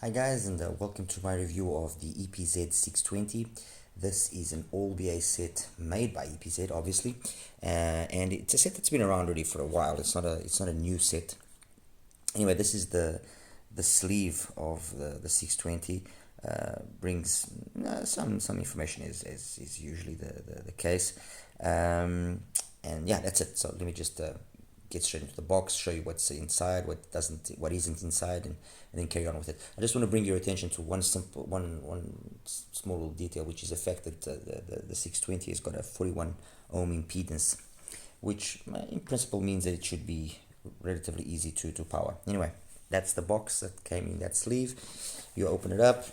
Hi guys, and welcome to my review of the EPZ 620. This is an all BA set made by EPZ, obviously, and it's a set that's been around already for a while. It's not a new set. Anyway, this is the sleeve of the 620. Brings some information is usually the case, and yeah, that's it. So let me just get straight into the box, show you what's inside, what isn't inside, and then carry on with it. I just want to bring your attention to one small little detail, which is the fact that the 620 has got a 41 ohm impedance, which in principle means that it should be relatively easy to power. Anyway, that's the box that came in that sleeve. You open it up.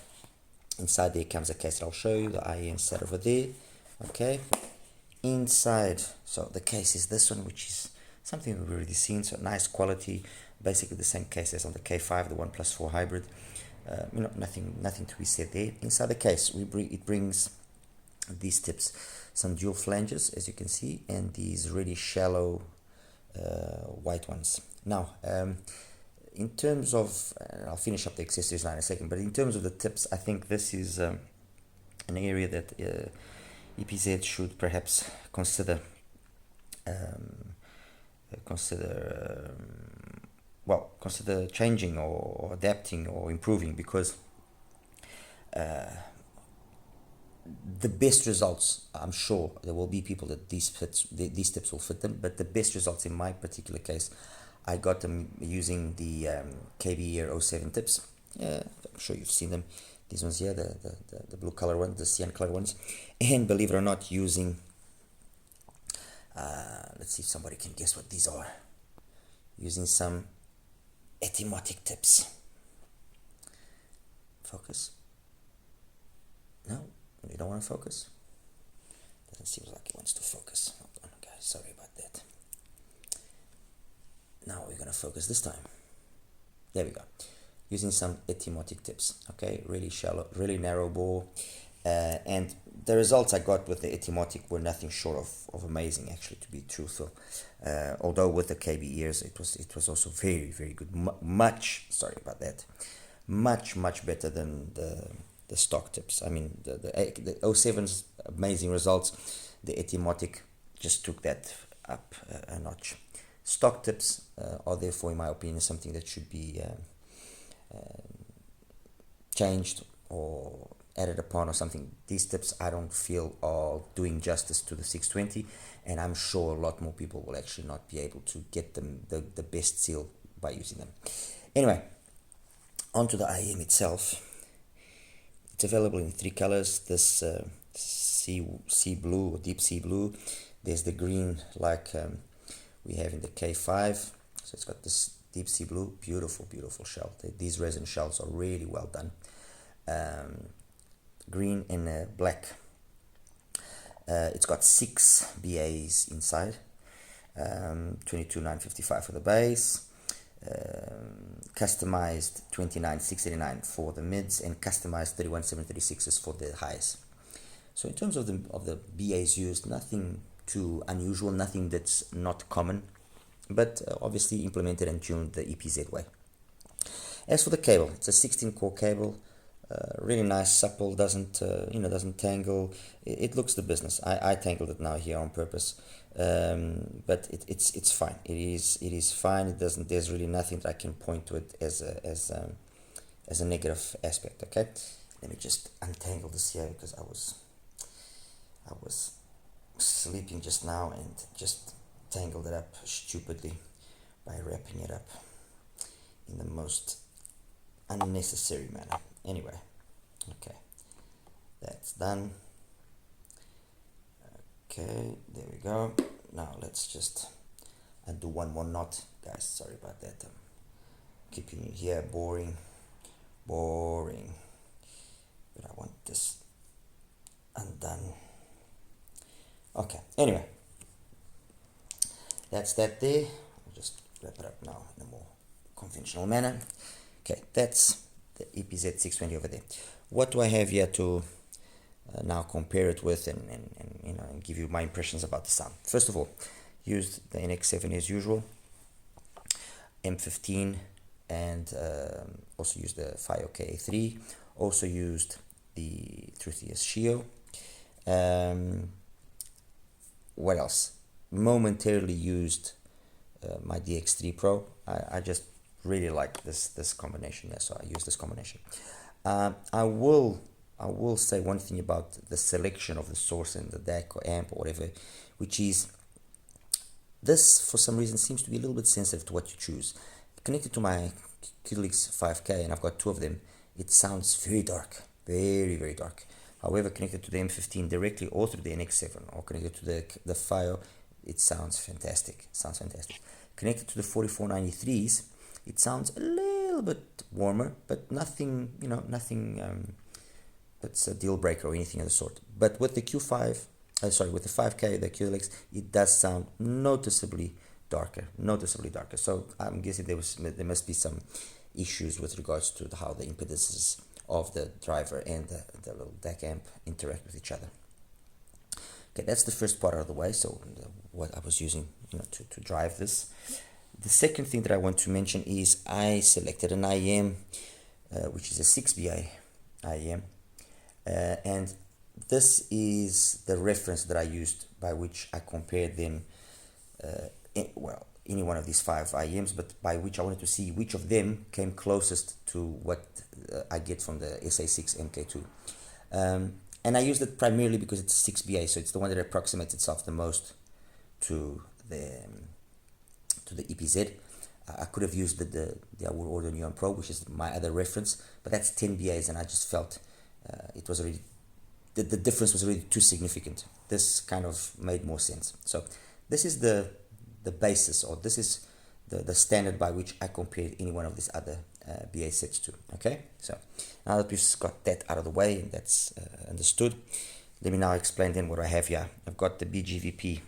Inside there comes a case that I'll show you. The IE inside over there. Okay. Inside, so the case is this one, which is something we've already seen. So nice quality, basically the same case as on the K5, the 1+4 hybrid. Nothing to be said there. Inside the case, it brings these tips, some dual flanges, as you can see, and these really shallow white ones. Now, in terms of, I'll finish up the accessories line in a second, but in terms of the tips, I think this is an area that EPZ should perhaps consider changing or adapting or improving, because the best results, I'm sure there will be people that these tips will fit them, but the best results in my particular case, I got them using the KBE 07 tips. I'm sure you've seen them. These ones here, the blue color ones, the cyan color ones, and believe it or not, using let's see if somebody can guess what these are. Using some etymotic tips. Focus. No, you don't want to focus. Doesn't seem like it wants to focus. Hold on, guys. Sorry about that. Now we're gonna focus this time. There we go. Using some etymotic tips. Okay, really shallow, really narrow bore, and the results I got with the etymotic were nothing short of amazing, actually, to be truthful. Although with the KB ears, it was also very, very good. Much better than the stock tips. I mean, the 07's amazing results. The etymotic just took that up a notch. Stock tips are therefore, in my opinion, something that should be changed or added upon or something. These tips I don't feel are doing justice to the 620, and I'm sure a lot more people will actually not be able to get them the best seal by using them. Anyway, onto the IEM itself. It's available in 3 colors. This sea blue or deep sea blue. There's the green like we have in the K5. So it's got this deep sea blue, beautiful shell. These resin shells are really well done. Green and black. It's got 6 BAs inside. 22,955 for the base. Customized 29,689 for the mids, and customized 31,736s for the highs. So in terms of the BAs used, nothing too unusual, nothing that's not common, but obviously implemented and tuned the EPZ way. As for the cable, it's a 16-core cable, really nice, supple, doesn't tangle. It looks the business. I tangled it now here on purpose, but it's fine. It is fine. It doesn't. There's really nothing that I can point to it as a negative aspect. Okay, let me just untangle this here, because I was sleeping just now and just tangled it up stupidly by wrapping it up in the most unnecessary manner. Anyway, okay, that's done. Okay, there we go. Now let's just undo one more knot, guys. Sorry about that. I'm keeping you here boring, but I want this undone. Okay, anyway, that's that there. I'll just wrap it up now in a more conventional manner. Okay, that's the EPZ 620 over there. What do I have here to now compare it with and give you my impressions about the sound? First of all, used the NX7 as usual, M15 and also used the FIO KA3, also used the Truthiest Shio. What else? Momentarily used my DX3 Pro. I just really like this combination. Yeah, so I use this combination. I will say one thing about the selection of the source and the DAC or amp or whatever, which is this for some reason seems to be a little bit sensitive to what you choose. Connected to my Kudlix 5K, and I've got two of them, it sounds very dark, very dark. However, connected to the M15 directly or through the NX7 or connected to the FIO, it sounds fantastic. Connected to the 4493s, it sounds a little bit warmer, but nothing, that's a deal breaker or anything of the sort. But with the Q5, with the 5K, the Kudlix, it does sound noticeably darker. So I'm guessing there must be some issues with regards to how the impedances of the driver and the little DAC amp interact with each other. Okay, that's the first part out of the way. So what I was using, to drive this. The second thing that I want to mention is I selected an IEM, which is a 6BA IEM, and this is the reference that I used by which I compared them. Any one of these 5 IEMs, but by which I wanted to see which of them came closest to what I get from the SA6 MK2. And I used it primarily because it's 6BA, so it's the one that approximates itself the most to the EPZ. I could have used the Award Audio Neon Pro, which is my other reference, but that's 10 BAs, and I just felt it was already the difference was already too significant. This kind of made more sense. So this is the basis, or this is the standard by which I compared any one of these other BA sets to. Okay, so now that we've got that out of the way and that's understood, let me now explain then what I have here. I've got the BGVP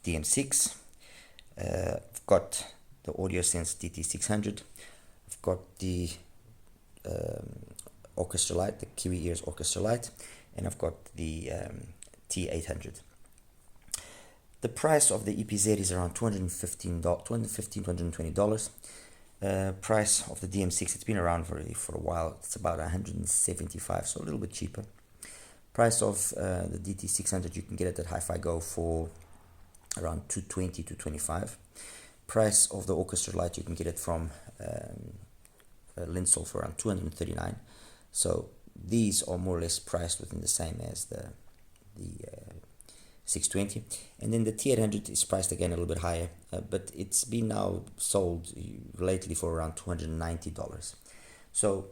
DM6, I've got the AudioSense DT600, I've got the Orchestra Lite, the Kiwi Ears Orchestra Lite, and I've got the T800. The price of the EPZ is around $215, $220. Price of the DM6, it's been around for a while, it's about $175, so a little bit cheaper. Price of the DT600, you can get it at HIFIGO for around $220 to $225. Price of the Orchestra Lite, you can get it from Linsol for around $239. So these are more or less priced within the same as the 620, and then the T800 is priced again a little bit higher, but it's been now sold lately for around $290. So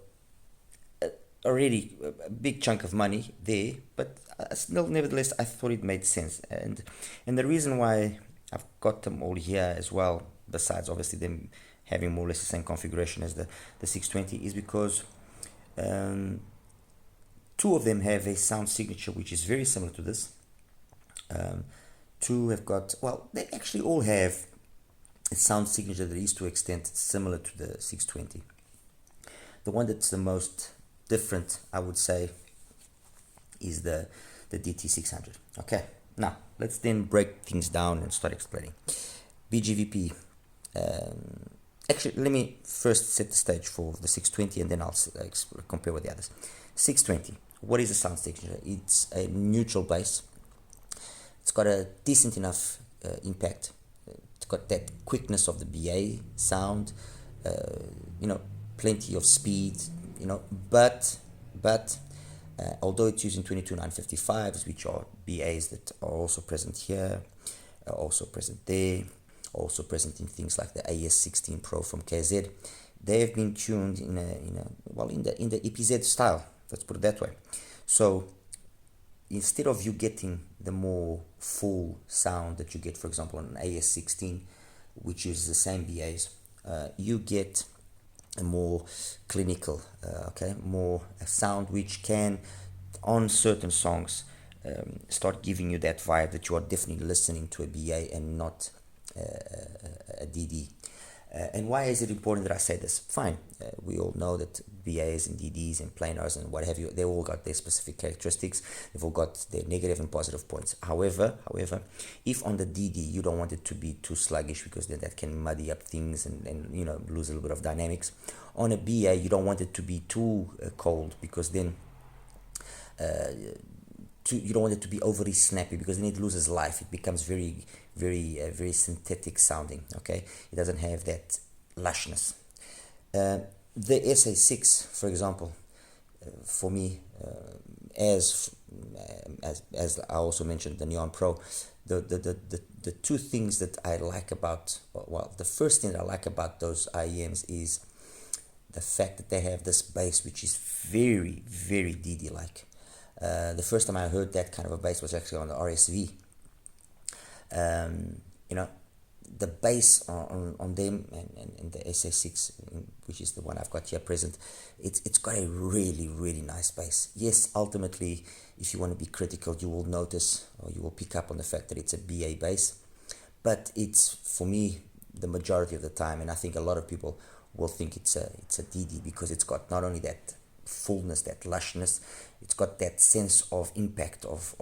already a big chunk of money there, but still, nevertheless, I thought it made sense, and the reason why I've got them all here as well, besides obviously them having more or less the same configuration as the 620, is because two of them have a sound signature which is very similar to this. Two have got, they actually all have a sound signature that is to an extent similar to the 620. The one that's the most different, I would say, is the DT600. Okay, now let's then break things down and start explaining. BGVP. Actually, let me first set the stage for the 620 and then I'll compare with the others. 620, what is a sound signature? It's a neutral bass. It's got a decent enough impact. It's got that quickness of the BA sound, plenty of speed, but although it's using 22955s, which are BAs that are also present here, also present there, also present in things like the AS16 Pro from KZ, they have been tuned in the EPZ style. Let's put it that way. So instead of you getting the more full sound that you get, for example, on an AS16, which uses the same BAs, you get a more clinical, a sound which can, on certain songs, start giving you that vibe that you are definitely listening to a BA and not a DD. And why is it important that I say this? Fine, we all know that BAs and DDs and planars and what have you. They all got their specific characteristics. They've all got their negative and positive points. However, if on the DD you don't want it to be too sluggish, because then that can muddy up things and you know, lose a little bit of dynamics. On a BA, you don't want it to be too cold, because then you don't want it to be overly snappy, because then it loses life. It becomes very synthetic sounding. Okay, it doesn't have that lushness. The SA6, for example, for me, as I also mentioned, the Neon Pro, the two things that I like about, well, the first thing that I like about those IEMs is the fact that they have this bass which is very DD like. The first time I heard that kind of a bass was actually on the RSV. You know, the bass on them and the SA6, which is the one I've got here present, it's got a really nice bass. Yes, ultimately, if you want to be critical, you will notice, or you will pick up on the fact that it's a BA bass, but it's, for me, the majority of the time, and I think a lot of people will think it's a DD, because it's got not only that fullness, that lushness, it's got that sense of impact, of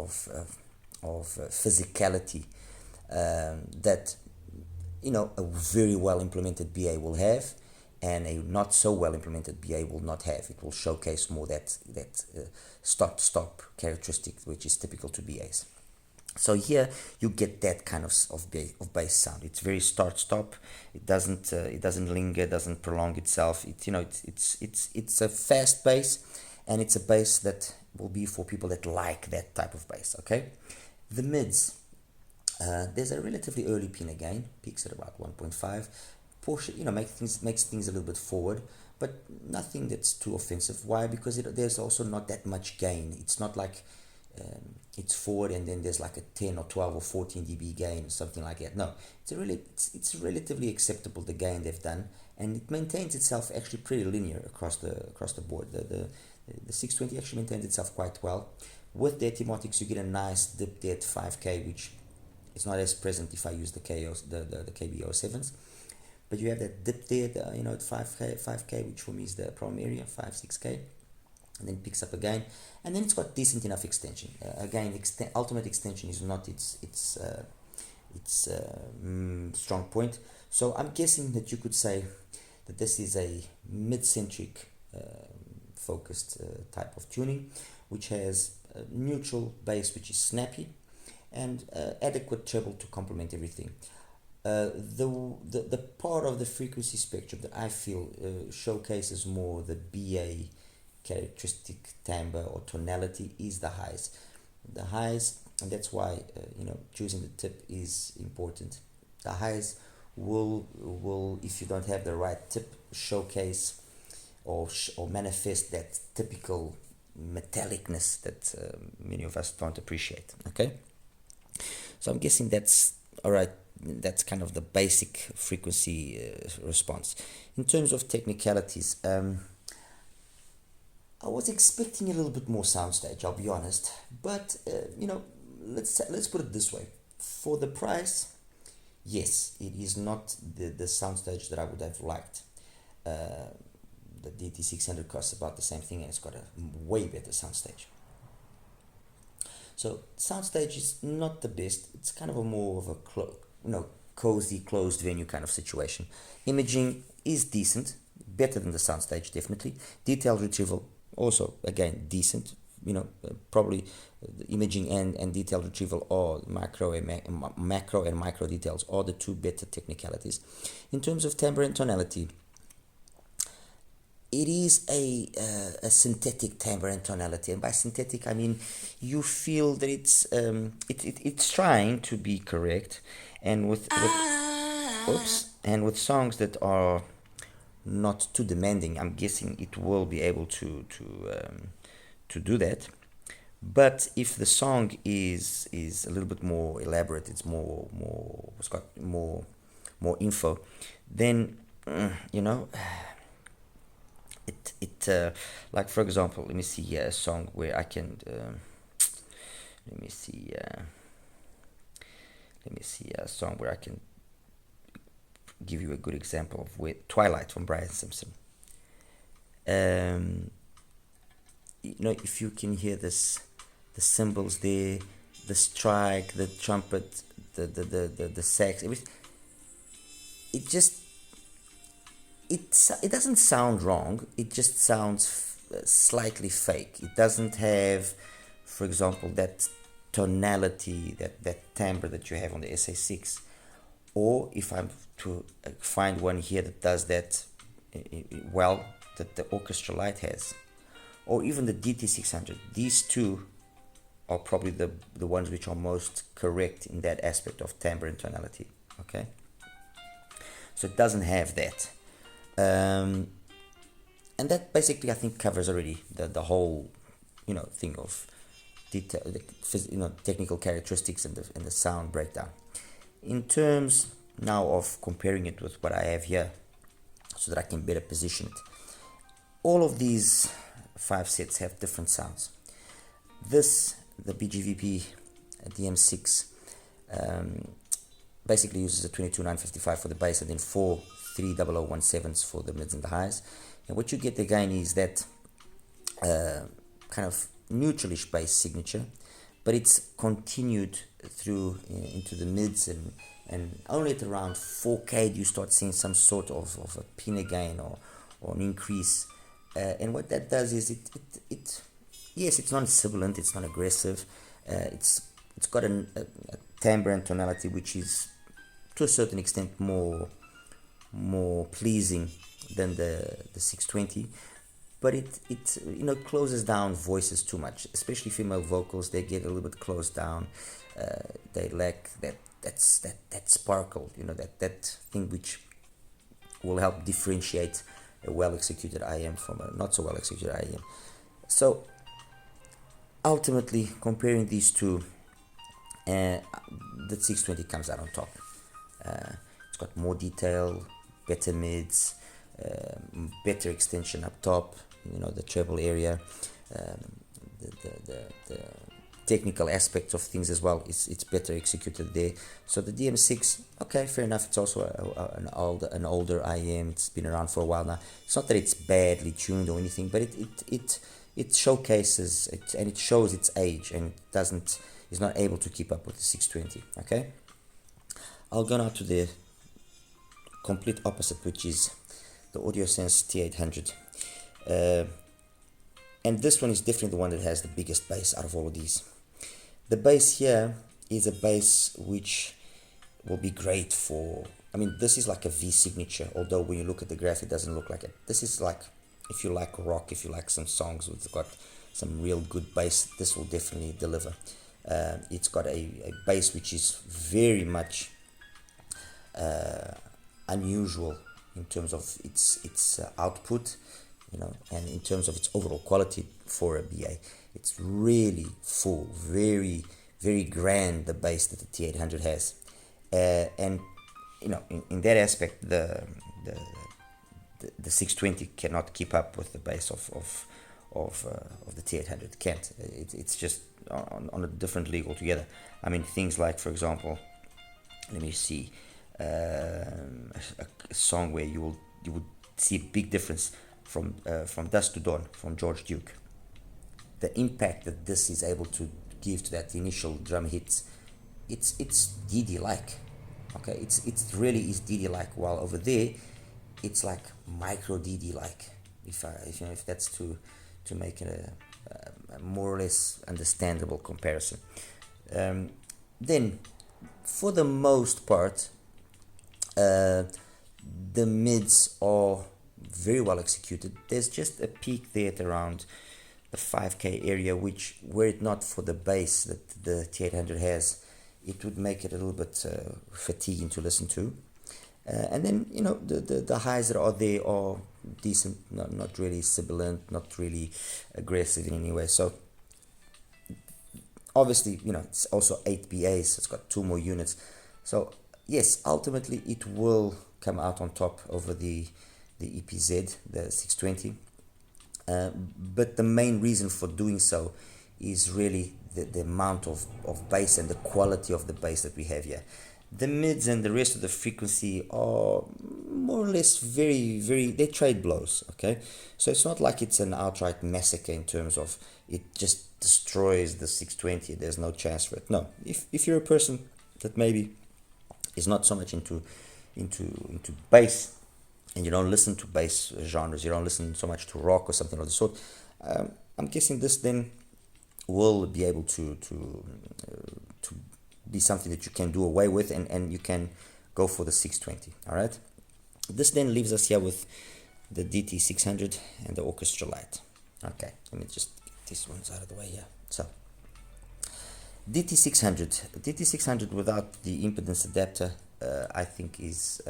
physicality, that, you know, a very well implemented BA will have, and a not so well implemented BA will not have. It will showcase more that start-stop characteristic, which is typical to BAs. So here you get that kind of bass sound. It's very start-stop. It doesn't linger, doesn't prolong itself. It's a fast bass, and it's a bass that will be for people that like that type of bass. Okay, the mids. There's a relatively early pin again, peaks at about 1.5. Portion, you know, makes things a little bit forward, but nothing that's too offensive. Why? Because there's also not that much gain. It's not like it's forward and then there's like a 10 or 12 or 14 dB gain or something like that. No, it's relatively acceptable, the gain they've done, and it maintains itself actually pretty linear across the board. The 620 actually maintains itself quite well. With the Etymotics, you get a nice dip there at 5K, which is not as present if I use the KB07s. But you have that dip there, you know, at 5K, which for me is the problem area, 5-6K, and then picks up again, and then it's got decent enough extension. Again, ultimate extension is not its strong point. So I'm guessing that you could say that this is a mid-centric focused type of tuning, which has a neutral bass which is snappy, and adequate treble to complement everything. The part of the frequency spectrum that I feel showcases more the BA characteristic timbre or tonality is the highs. The highs, and that's why you know, choosing the tip is important. The highs will if you don't have the right tip, showcase or manifest that typical metallicness that many of us don't appreciate. Okay, so I'm guessing that's all right. That's kind of the basic frequency response. In terms of technicalities, I was expecting a little bit more soundstage, I'll be honest, but you know, let's put it this way: for the price, yes, it is not the soundstage that I would have liked. The DT600 costs about the same thing, and it's got a way better soundstage. So soundstage is not the best. It's kind of a more of a cozy, closed venue kind of situation. Imaging is decent, better than the soundstage, definitely. Detail retrieval, also, again, decent. You know, probably the imaging and detail retrieval, or macro and micro details, are the two better technicalities. In terms of timbre and tonality, it is a synthetic timbre and tonality, and by synthetic I mean you feel that it's trying to be correct, and with songs that are not too demanding, I'm guessing it will be able to do that. But if the song is a little bit more elaborate, it's it's got more info, then you know, it like, for example, let me see a song where I can let me see a song where I can give you a good example of, with Twilight from Brian Simpson. You know, if you can hear this, the cymbals there, the strike, the trumpet, the sax, everything, it just, it doesn't sound wrong, it just sounds slightly fake. It doesn't have, for example, that tonality, that timbre that you have on the SA6. Or if I'm to find one here that does that well, that the Orchestra Lite has, or even the DT600, these two are probably the ones which are most correct in that aspect of timbre and tonality. Okay, so it doesn't have that, and that basically I think covers already the whole, you know, thing of detail, you know, technical characteristics and the sound breakdown. In terms now of comparing it with what I have here, so that I can better position it, all of these 5 sets have different sounds. This, the BGVP DM6, basically uses a 22955 for the bass and then 4 30017s for the mids and the highs. And what you get again is that kind of neutralish bass signature, but it's continued through into the mids, and only at around 4K do you start seeing some sort of a pinna gain or an increase. And what that does is it yes, it's not sibilant, it's not aggressive, it's got a timbre and tonality which is to a certain extent more pleasing than the 620, but it you know, closes down voices too much, especially female vocals. They get a little bit closed down. They lack that sparkle, you know, that thing which will help differentiate a well executed IM from a not so well executed IM. So ultimately, comparing these two, the 620 comes out on top. It's got more detail, better mids, better extension up top, you know, the treble area, the technical aspects of things as well, it's better executed there. So the DM6, okay, fair enough, it's also an older IM, it's been around for a while now. It's not that it's badly tuned or anything, but it showcases it, and it shows its age, and is not able to keep up with the 620. Okay, I'll go now to the complete opposite, which is the AudioSense T800. And this one is definitely the one that has the biggest bass out of all of these. The bass here is a bass which will be great for, I mean, this is like a V signature, although when you look at the graph, it doesn't look like it. This is like, if you like rock, if you like some songs with got some real good bass, this will definitely deliver. It's got a bass which is very much unusual in terms of its output, you know, and in terms of its overall quality for a BA. It's really full, very, very grand, the bass that the T800 has. And, you know, in that aspect, the 620 cannot keep up with the bass of the T800. Can't. It's just on a different league altogether. I mean, things like, for example, let me see, a song where you would see a big difference from Dusk to Dawn from George Duke. The impact that this is able to give to that initial drum hits, it's DD like. Okay, it really is DD like. While over there, it's like micro DD like. If that's to make it a more or less understandable comparison. Then, for the most part, the mids are very well executed. There's just a peak there at around the 5K area, which, were it not for the bass that the T800 has, it would make it a little bit fatiguing to listen to. And then, you know, the highs that are there are decent, not really sibilant, not really aggressive in any way. So obviously, you know, it's also 8 BAs, it's got 2 more units. So yes, ultimately it will come out on top over the EPZ, the 620. But the main reason for doing so is really the amount of bass and the quality of the bass that we have here. The mids and the rest of the frequency are more or less they trade blows, okay? So it's not like it's an outright massacre in terms of it just destroys the 620, there's no chance for it. No, if you're a person that maybe is not so much into bass, and you don't listen to bass genres, you don't listen so much to rock or something of the sort, I'm guessing this then will be able to be something that you can do away with, and you can go for the 620. All right, this then leaves us here with the DT600 and the orchestra light. Okay, let me just get these ones out of the way here. So DT600 without the impedance adapter, I think is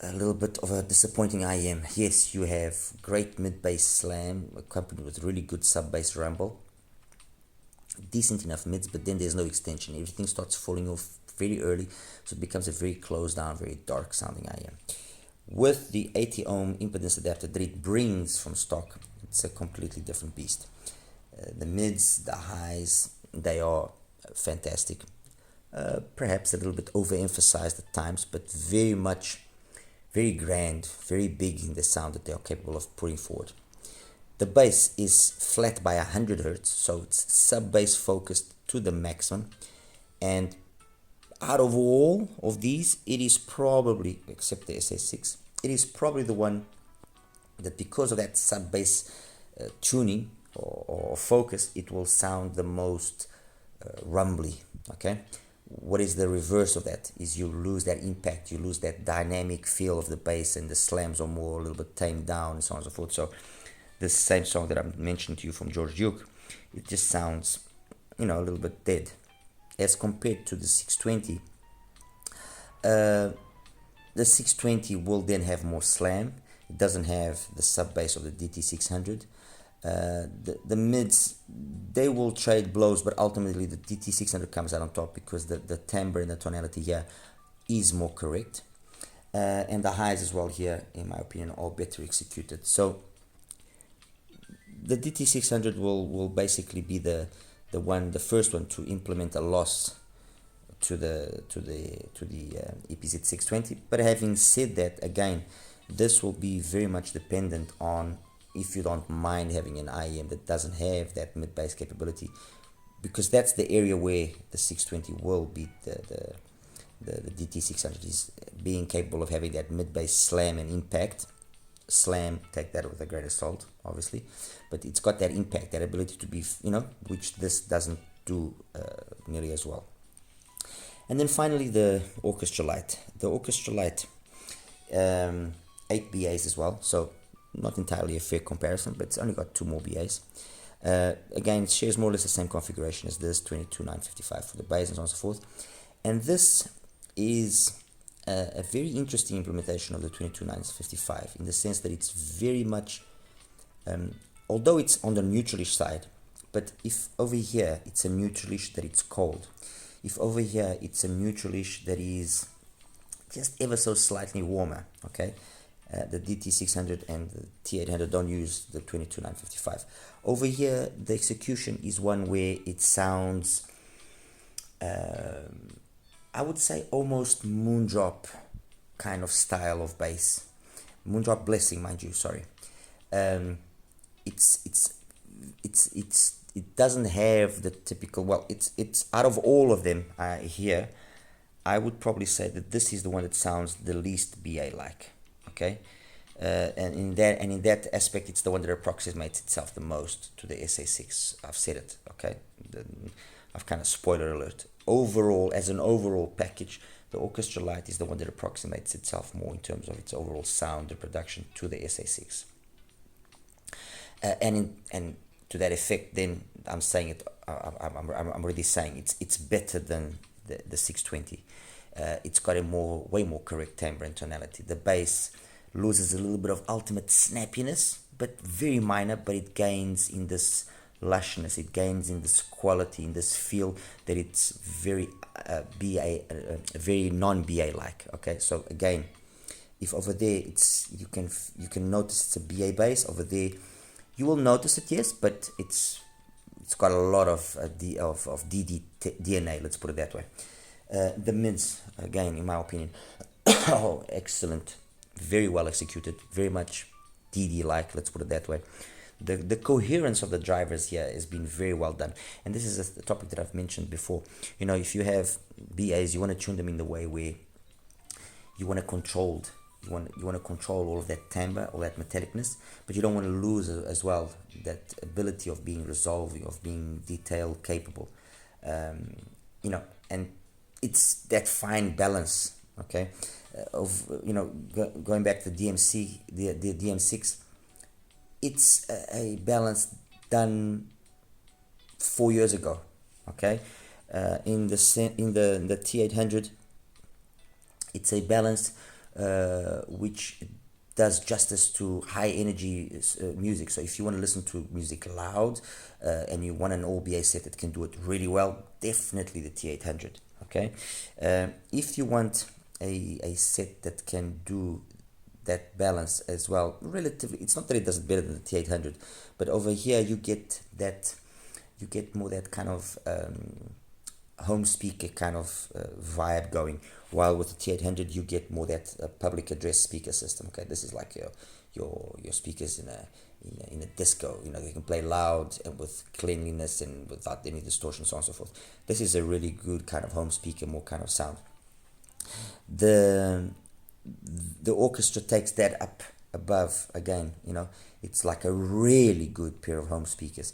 a little bit of a disappointing IEM. Yes, you have great mid-bass slam accompanied with really good sub-bass rumble, decent enough mids, but then there's no extension. Everything starts falling off very early, so it becomes a very closed down, very dark sounding IEM. With the 80 ohm impedance adapter that it brings from stock, it's a completely different beast. The mids, the highs, they are fantastic. Perhaps a little bit overemphasized at times, but very grand, very big in the sound that they are capable of putting forward. The bass is flat by 100 hertz, so it's sub-bass focused to the maximum. And out of all of these, it is probably, except the SA6, it is probably the one that, because of that sub-bass tuning or focus, it will sound the most rumbly, okay? What is the reverse of that is you lose that impact, you lose that dynamic feel of the bass, and the slams are more a little bit tamed down and so on and so forth. So this same song that I mentioned to you from George Duke, it just sounds, a little bit dead. As compared to the 620, the 620 will then have more slam. It doesn't have the sub bass of the DT600. The mids, they will trade blows, but ultimately the DT600 comes out on top because the timbre and the tonality here is more correct. And the highs as well here, in my opinion, are better executed. So the DT600 will basically be the first one to implement a loss to the EPZ 620. But having said that, again, this will be very much dependent on if you don't mind having an IEM that doesn't have that mid-bass capability, because that's the area where the 620 will beat the DT600, is being capable of having that mid-bass slam and impact. Slam, take that with a grain of salt, obviously, but it's got that impact, that ability to be, which this doesn't do nearly as well. And then finally, the orchestra light. The orchestra light, 8 BAs as well, so not entirely a fair comparison, but it's only got 2 more BAs. Again, it shares more or less the same configuration as this, 22.955 for the bass and so on and so forth. And this is a very interesting implementation of the 22.955 in the sense that it's very much, although it's on the neutralish side, but if over here it's a neutralish that it's cold, if over here it's a neutralish that is just ever so slightly warmer, okay? The DT600 and the T800 don't use the 22.955. Over here, the execution is one where it sounds, I would say, almost Moondrop kind of style of bass. Moondrop Blessing, mind you, sorry. It doesn't have the typical, well, it's out of all of them here, I would probably say that this is the one that sounds the least BA-like. Okay, and in that aspect, it's the one that approximates itself the most to the SA6. I've said it. Okay, I've kind of spoiler alert. Overall, as an overall package, the orchestra light is the one that approximates itself more in terms of its overall sound and production to the SA6. And to that effect, then I'm saying it. I'm already saying it's better than the 620. It's got a way more correct timbre and tonality. The bass loses a little bit of ultimate snappiness, but very minor, but it gains in this lushness, it gains in this quality, in this feel that it's very very non-BA like. Okay, so again, if over there you can notice it's a BA bass, over there you will notice it, yes, but it's got a lot of DD DNA, let's put it that way. The mids, again, in my opinion, oh, excellent, very well executed, very much DD-like, let's put it that way. The coherence of the drivers here has been very well done, and this is a topic that I've mentioned before. You know, if you have BAs, you want to tune them in the way where you want to control all of that timbre, all that metallicness, but you don't want to lose as well that ability of being resolving, of being detail capable. You know, and it's that fine balance, okay, of, you know, going back to DMC, the DM6, it's a balance done 4 years ago, okay. In the T800, it's a balance which does justice to high energy music. So if you want to listen to music loud and you want an all BA set that can do it really well, definitely the T800, okay. If you want a set that can do that balance as well, relatively, it's not that it does it better than the T800, but over here you get more that kind of home speaker kind of vibe going, while with the T800 you get more that public address speaker system. Okay, this is like your speakers in a disco. You know, they can play loud and with cleanliness and without any distortion, so on and so forth. This is a really good kind of home speaker, more kind of sound. The orchestra takes that up above again. You know, it's like a really good pair of home speakers,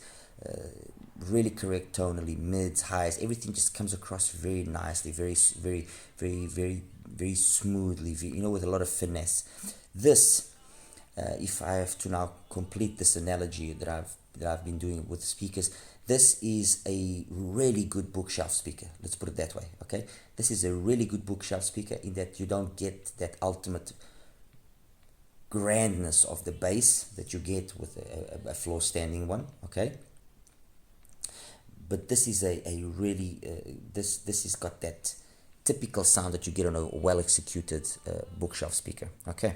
really correct tonally, mids, highs, everything just comes across very nicely, very smoothly, you know, with a lot of finesse. This, if I have to now complete this analogy that I've been doing with speakers, this is a really good bookshelf speaker. Let's put it that way, okay? This is a really good bookshelf speaker in that you don't get that ultimate grandness of the bass that you get with a floor standing one, okay? But this is a really, this has got that typical sound that you get on a well executed bookshelf speaker, okay?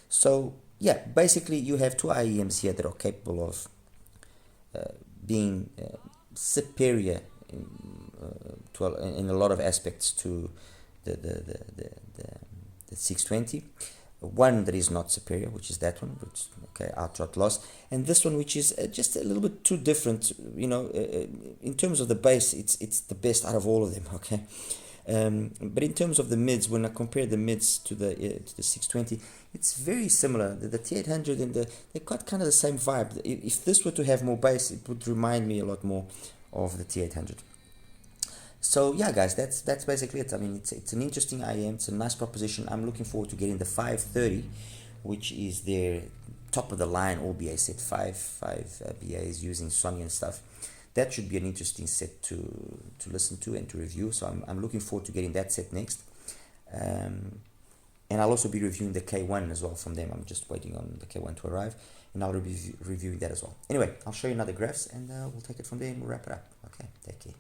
So yeah, basically you have two IEMs here that are capable of being superior in a lot of aspects to the 620. One that is not superior, which is that one, which, okay, outright loss, and this one, which is just a little bit too different. You know, in terms of the bass, it's the best out of all of them, okay. But in terms of the mids, when I compare the mids to the 620, it's very similar. The T800 and they got kind of the same vibe. If this were to have more bass, it would remind me a lot more of the T800. So yeah, guys, that's basically it. I mean, it's an interesting IEM. It's a nice proposition. I'm looking forward to getting the 530, which is their top of the line all BA set, five BAs using Sony and stuff. That should be an interesting set to listen to and to review. So I'm looking forward to getting that set next. And I'll also be reviewing the K1 as well from them. I'm just waiting on the K1 to arrive, and I'll be reviewing that as well. Anyway, I'll show you another graphs, and we'll take it from there and we'll wrap it up. Okay, take care.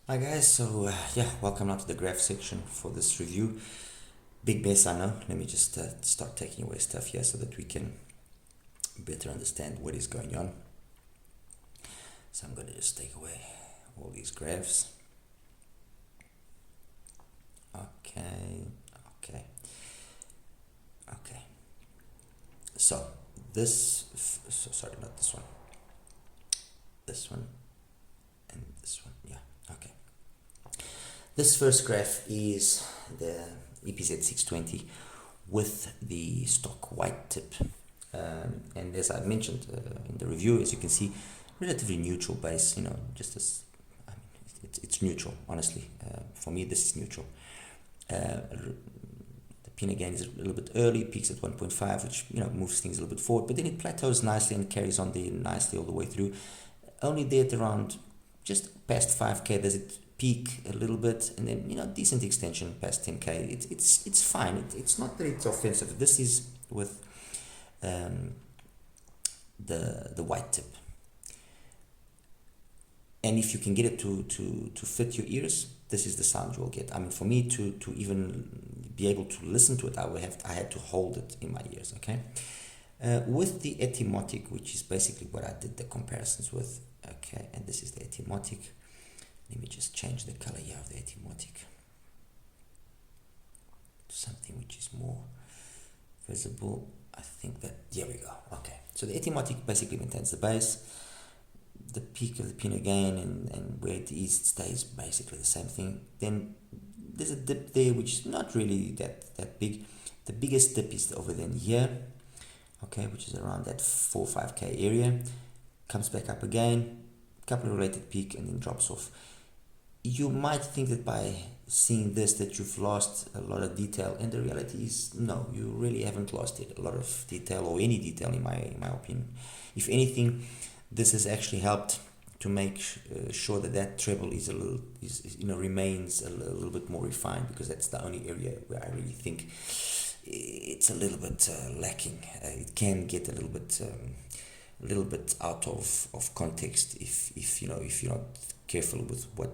Hi guys, so yeah, welcome now to the graph section for this review. Big bass, I know. Let me just start taking away stuff here so that we can better understand what is going on. So I'm going to just take away all these graphs. Okay. So this, sorry, not this one. This one and this one, yeah, okay. This first graph is the EPZ 620 with the stock white tip. And as I mentioned in the review, as you can see, relatively neutral bass, you know, just as, I mean, it's neutral, honestly. For me, this is neutral. The pin again is a little bit early, peaks at 1.5, which, you know, moves things a little bit forward, but then it plateaus nicely and carries on there nicely all the way through. Only there at around just past 5K does it peak a little bit, and then, you know, decent extension past 10K. It's fine. It's not that it's offensive. This is with the white tip, and if you can get it to fit your ears, this is the sound you will get. I mean, for me to even be able to listen to it, I had to hold it in my ears. Okay, with the etymotic, which is basically what I did the comparisons with. Okay, and this is the etymotic. Let me just change the color here of the Etymotic to something which is more visible. I think that, there we go. Okay, so the Etymotic basically maintains the bass, the peak of the pin again, and where it is, it stays basically the same thing. Then there's a dip there which is not really that big. The biggest dip is over then here, okay, which is around that 4-5K area. Comes back up again, couple of related peak, and then drops off. You might think that by seeing this that you've lost a lot of detail, and the reality is no, you really haven't lost a lot of detail, or any detail in my opinion. If anything, this has actually helped to make sure that treble is remains a little bit more refined, because that's the only area where I really think it's a little bit lacking. It can get a little bit out of context if you're not careful with what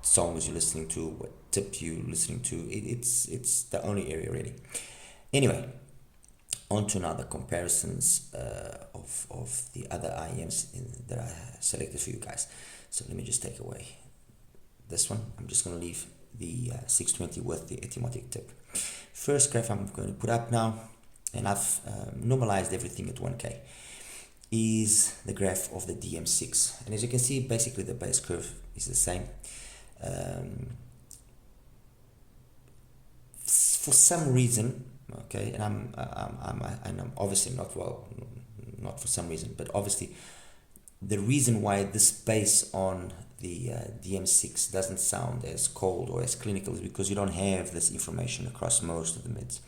songs you're listening to, what tip you're listening to. It's the only area really. Anyway, on to now the comparisons of the other IEMs that I selected for you guys. So let me just take away this one. I'm just going to leave the 620 with the Etymotic tip. First graph I'm going to put up now, and I've normalized everything at 1K, is the graph of the DM6. And as you can see, basically the bass curve is the same. For some reason, okay, and I'm obviously not for some reason, but obviously the reason why this bass on the DM6 doesn't sound as cold or as clinical is because you don't have this information across most of the mids.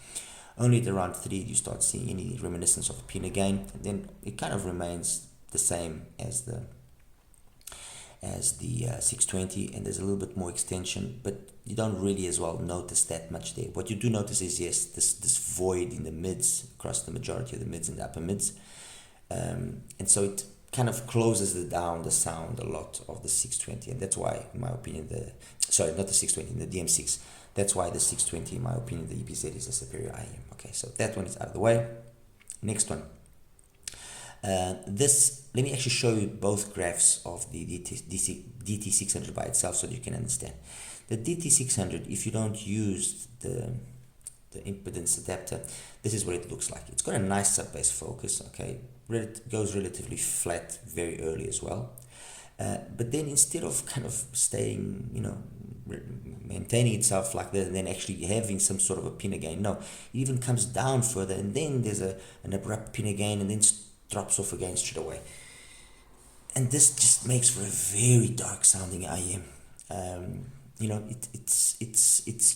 Only at around 3 you start seeing any reminiscence of a pin again, and then it kind of remains the same as the 620, and there's a little bit more extension, but you don't really as well notice that much there. What you do notice is, yes, this void in the mids, across the majority of the mids and the upper mids, and so it kind of closes down the sound a lot of the 620, and that's why, in my opinion, not the 620, the DM6, that's why the 620, in my opinion, the EPZ is a superior IEM. Okay, so that one is out of the way. Next one. Let me actually show you both graphs of the DT600 by itself so that you can understand. The DT600, if you don't use the impedance adapter, this is what it looks like. It's got a nice sub-bass focus, okay? It goes relatively flat very early as well. But then instead of kind of staying, maintaining itself like that and then actually having some sort of a pin again, no, it even comes down further, and then there's an abrupt pin again, and then drops off again straight away. And this just makes for a very dark sounding IEM. It's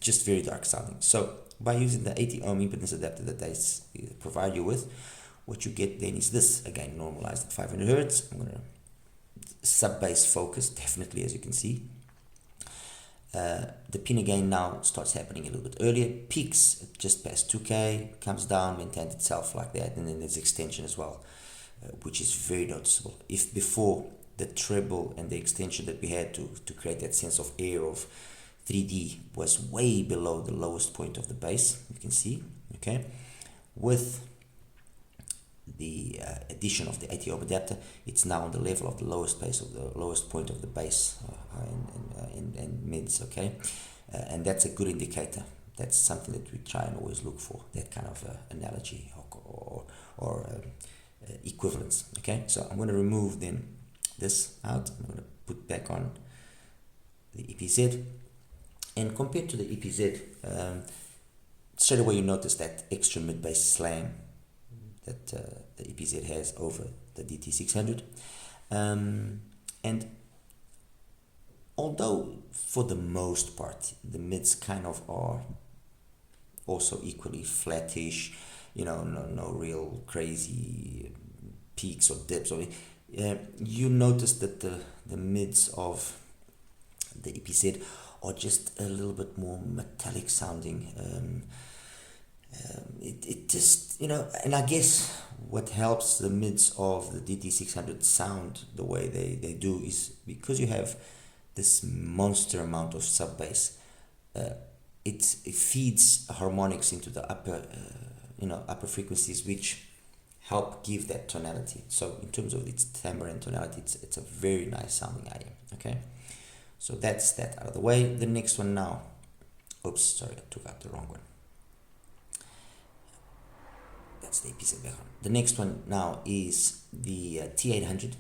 just very dark sounding. So by using the 80 ohm impedance adapter that they provide you with, what you get then is this, again, normalized at 500 hertz. I'm going to sub-bass focus, definitely, as you can see. The pin again now starts happening a little bit earlier, peaks just past 2K, comes down, maintains itself like that, and then there's extension as well, which is very noticeable. If before the treble and the extension that we had to create that sense of air of 3D was way below the lowest point of the bass, you can see, okay, with the addition of the 80 ohm adapter, it's now on the level of the lowest bass, of the lowest point of the bass and mids, okay, and that's a good indicator. That's something that we try and always look for, that kind of analogy or equivalence, okay. So I'm going to remove then this out. I'm going to put back on the EPZ, and compared to the EPZ, straight away you notice that extra mid bass slam that the EPZ has over the DT600, and although for the most part the mids kind of are also equally flattish, no real crazy peaks or dips, or you notice that the mids of the EPZ are just a little bit more metallic sounding. It just, and I guess what helps the mids of the DT600 sound the way they do is because you have this monster amount of sub bass. It feeds harmonics into the upper frequencies, which help give that tonality. So in terms of its timbre and tonality, it's a very nice sounding IM. Okay, so that's that out of the way. The next one now, oops, sorry, I took out the wrong one. That's the EPZ background. The next one now is the T800,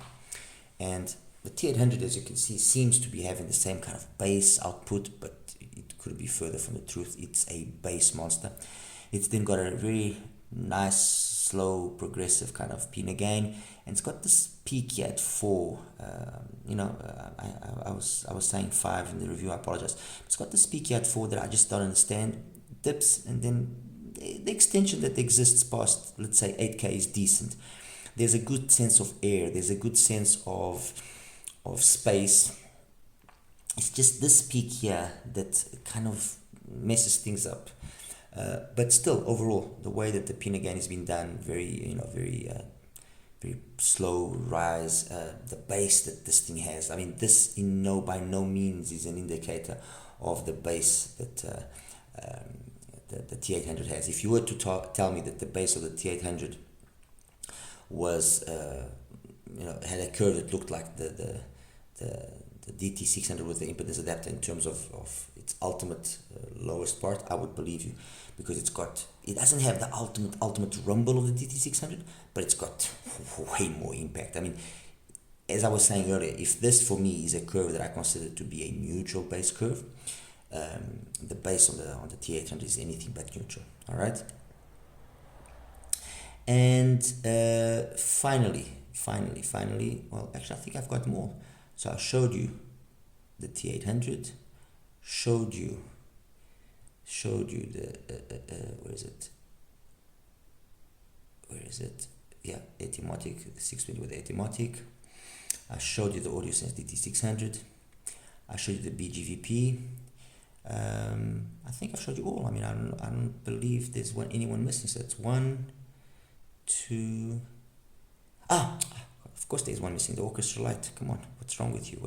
and the T800, as you can see, seems to be having the same kind of bass output, but it could be further from the truth. It's a bass monster. It's then got a very nice, slow, progressive kind of pinna gain, and it's got this peak here at 4. I was saying 5 in the review. I apologize. It's got this peak here at 4 that I just don't understand. Dips, and then the extension that exists past, let's say, 8K is decent. There's a good sense of air. There's a good sense of space. It's just this peak here that kind of messes things up. But still, overall, the way that the pinna gain has been done, very slow rise. The bass that this thing has, I mean, this by no means is an indicator of the bass that the T800 has. If you were to tell me that the bass of the T800 was, had a curve that looked like the DT600 with the impedance adapter in terms of its ultimate lowest part, I would believe you, because it doesn't have the ultimate rumble of the DT600, but it's got way more impact. I mean, as I was saying earlier, if this for me is a curve that I consider to be a neutral bass curve, the bass on the T800 is anything but neutral. All right. And finally, well, actually, I think I've got more. So I showed you the T800, showed you the where is it? Yeah, Atimotic, the 620 with Atimotic. I showed you the AudioSense DT600. I showed you the BGVP. I think I've showed you all. I mean, I don't believe there's anyone missing. So it's 1, 2. Of course there's one missing, the orchestra light. Come on, what's wrong with you?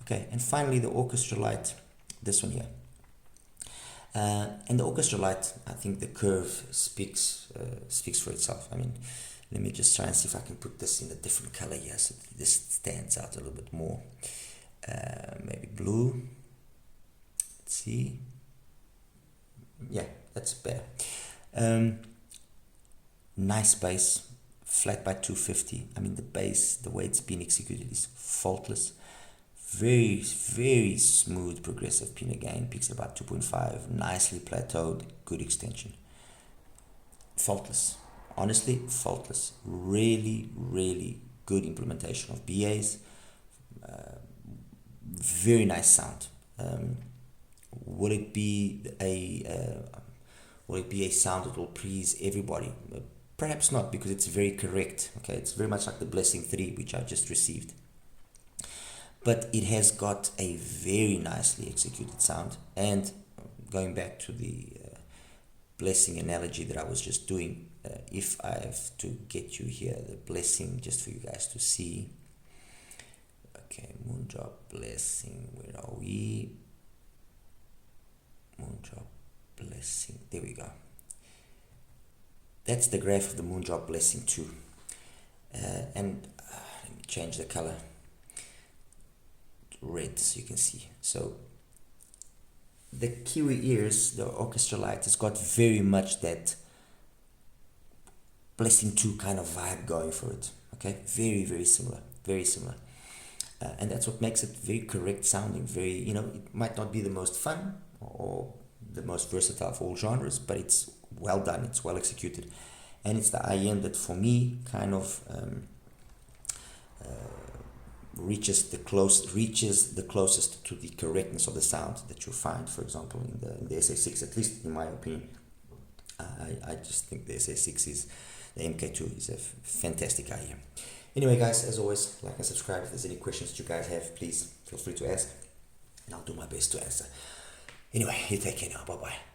Okay, and finally the orchestra light, this one here. And the orchestra light, I think the curve speaks for itself. I mean, let me just try and see if I can put this in a different color here so that this stands out a little bit more. Maybe blue. Let's see. Yeah, that's better. Nice bass, flat by 250. I mean, the bass, the way it's been executed is faultless. Very, very smooth progressive pinna gain, peaks at about 2.5, nicely plateaued, good extension. Faultless, honestly, faultless. Really, really good implementation of BAs. Very nice sound. Will it be a sound that will please everybody? Perhaps not, because it's very correct. Okay, it's very much like the Blessing 3, which I just received. But it has got a very nicely executed sound. And going back to the Blessing analogy that I was just doing, if I have to get you here, the Blessing, just for you guys to see. Okay, Moondrop Blessing, where are we? Moondrop Blessing, there we go. That's the graph of the Moondrop Blessing 2. And let me change the color. Red, so you can see. So the Kiwi ears, the orchestra light, has got very much that Blessing 2 kind of vibe going for it. Okay, very, very similar, very similar. And that's what makes it very correct sounding. Very, it might not be the most fun or the most versatile for all genres, but it's well done, it's well executed, and it's the IM that for me kind of reaches the closest to the correctness of the sound that you find, for example, in the SA6, at least in my opinion. I just think the SA6 the MK2 is a fantastic IM. Anyway, guys, as always, like and subscribe. If there's any questions that you guys have, please feel free to ask, and I'll do my best to answer. Anyway, you take care now. Bye-bye.